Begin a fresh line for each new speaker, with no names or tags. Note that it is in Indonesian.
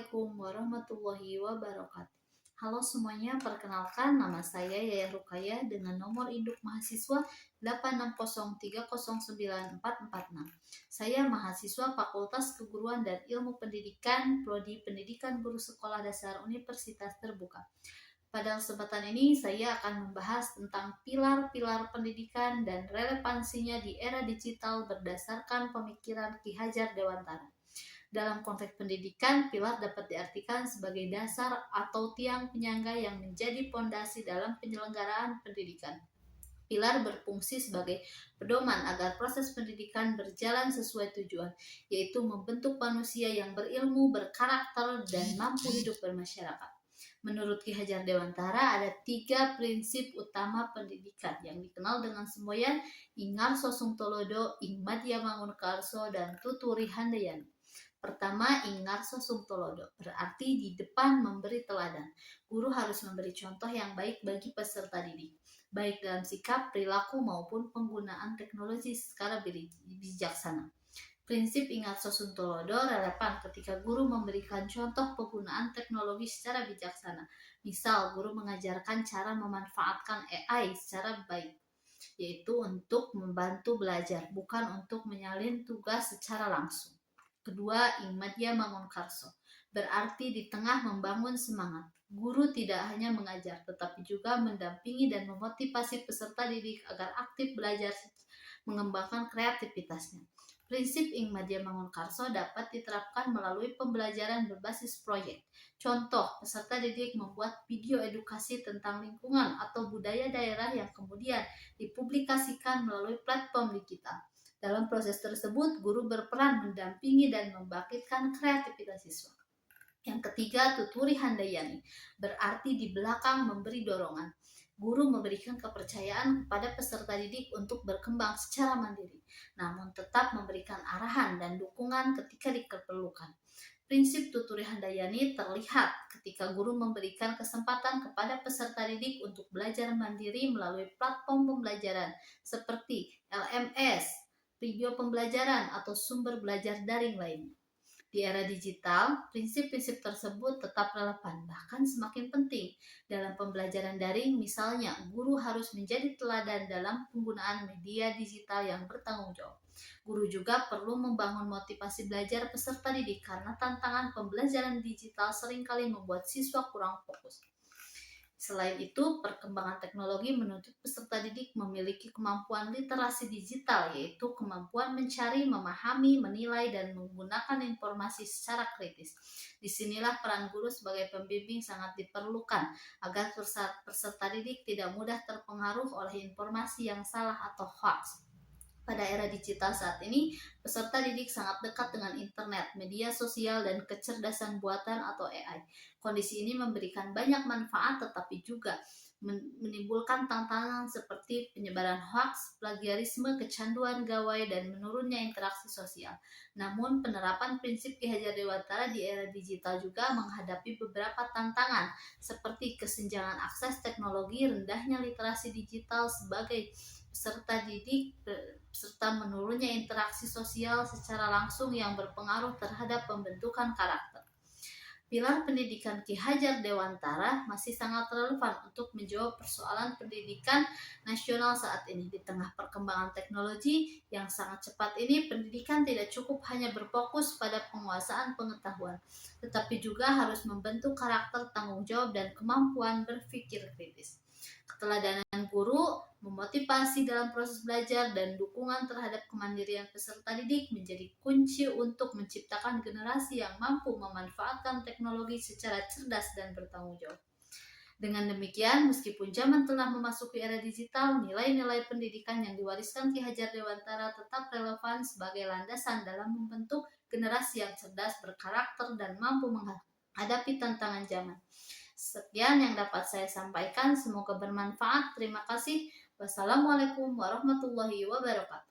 Assalamualaikum warahmatullahi wabarakatuh. Halo semuanya, perkenalkan nama saya Yaya Rukaya dengan nomor induk mahasiswa 860309446. Saya mahasiswa Fakultas Keguruan dan Ilmu Pendidikan, Prodi Pendidikan Guru Sekolah Dasar Universitas Terbuka. Pada kesempatan ini saya akan membahas tentang pilar-pilar pendidikan dan relevansinya di era digital berdasarkan pemikiran Ki Hajar Dewantara. Dalam konteks pendidikan, pilar dapat diartikan sebagai dasar atau tiang penyangga yang menjadi pondasi dalam penyelenggaraan pendidikan. Pilar berfungsi sebagai pedoman agar proses pendidikan berjalan sesuai tujuan, yaitu membentuk manusia yang berilmu, berkarakter, dan mampu hidup bermasyarakat. Menurut Ki Hajar Dewantara, ada 3 prinsip utama pendidikan yang dikenal dengan semboyan Ingarso Sungtolodo, Ingmadya Mangunkarso, dan Tuturi Handayani. Pertama, Ingarso Sungtolodo, berarti di depan memberi teladan. Guru harus memberi contoh yang baik bagi peserta didik, baik dalam sikap, perilaku, maupun penggunaan teknologi secara bijaksana. Prinsip Ingarso Sungtolodo relevan ketika guru memberikan contoh penggunaan teknologi secara bijaksana. Misal, guru mengajarkan cara memanfaatkan AI secara baik, yaitu untuk membantu belajar, bukan untuk menyalin tugas secara langsung. Kedua, Ingmadya Mangunkarso, berarti di tengah membangun semangat. Guru tidak hanya mengajar, tetapi juga mendampingi dan memotivasi peserta didik agar aktif belajar, mengembangkan kreativitasnya. Prinsip Ingmadya Mangunkarso dapat diterapkan melalui pembelajaran berbasis proyek. Contoh, peserta didik membuat video edukasi tentang lingkungan atau budaya daerah yang kemudian dipublikasikan melalui platform digital. Dalam proses tersebut, guru berperan mendampingi dan membangkitkan kreativitas siswa. Yang ketiga, Tuturi Handayani, berarti di belakang memberi dorongan. Guru memberikan kepercayaan kepada peserta didik untuk berkembang secara mandiri, namun tetap memberikan arahan dan dukungan ketika diperlukan. Prinsip Tuturi Handayani terlihat ketika guru memberikan kesempatan kepada peserta didik untuk belajar mandiri melalui platform pembelajaran seperti LMS, video pembelajaran, atau sumber belajar daring lainnya. Di era digital, prinsip-prinsip tersebut tetap relevan, bahkan semakin penting. Dalam pembelajaran daring, misalnya, guru harus menjadi teladan dalam penggunaan media digital yang bertanggung jawab. Guru juga perlu membangun motivasi belajar peserta didik karena tantangan pembelajaran digital seringkali membuat siswa kurang fokus. Selain itu, perkembangan teknologi menuntut peserta didik memiliki kemampuan literasi digital, yaitu kemampuan mencari, memahami, menilai, dan menggunakan informasi secara kritis. Disinilah peran guru sebagai pembimbing sangat diperlukan agar peserta didik tidak mudah terpengaruh oleh informasi yang salah atau hoax. Pada era digital saat ini, peserta didik sangat dekat dengan internet, media sosial, dan kecerdasan buatan atau AI. Kondisi ini memberikan banyak manfaat tetapi juga menimbulkan tantangan seperti penyebaran hoaks, plagiarisme, kecanduan gawai, dan menurunnya interaksi sosial. Namun, penerapan prinsip Ki Hajar Dewantara di era digital juga menghadapi beberapa tantangan seperti kesenjangan akses teknologi, rendahnya literasi digital sebagai peserta didik, serta menurunnya interaksi sosial secara langsung yang berpengaruh terhadap pembentukan karakter. Pilar pendidikan Ki Hajar Dewantara masih sangat relevan untuk menjawab persoalan pendidikan nasional saat ini. Di tengah perkembangan teknologi yang sangat cepat ini, pendidikan tidak cukup hanya berfokus pada penguasaan pengetahuan, tetapi juga harus membentuk karakter, tanggung jawab, dan kemampuan berpikir kritis. Keteladanan guru, memotivasi dalam proses belajar, dan dukungan terhadap kemandirian peserta didik menjadi kunci untuk menciptakan generasi yang mampu memanfaatkan teknologi secara cerdas dan bertanggung jawab. Dengan demikian, meskipun zaman telah memasuki era digital, nilai-nilai pendidikan yang diwariskan Ki Hajar Dewantara tetap relevan sebagai landasan dalam membentuk generasi yang cerdas, berkarakter, dan mampu menghadapi tantangan zaman. Sekian yang dapat saya sampaikan, semoga bermanfaat. Terima kasih. Wassalamualaikum warahmatullahi wabarakatuh.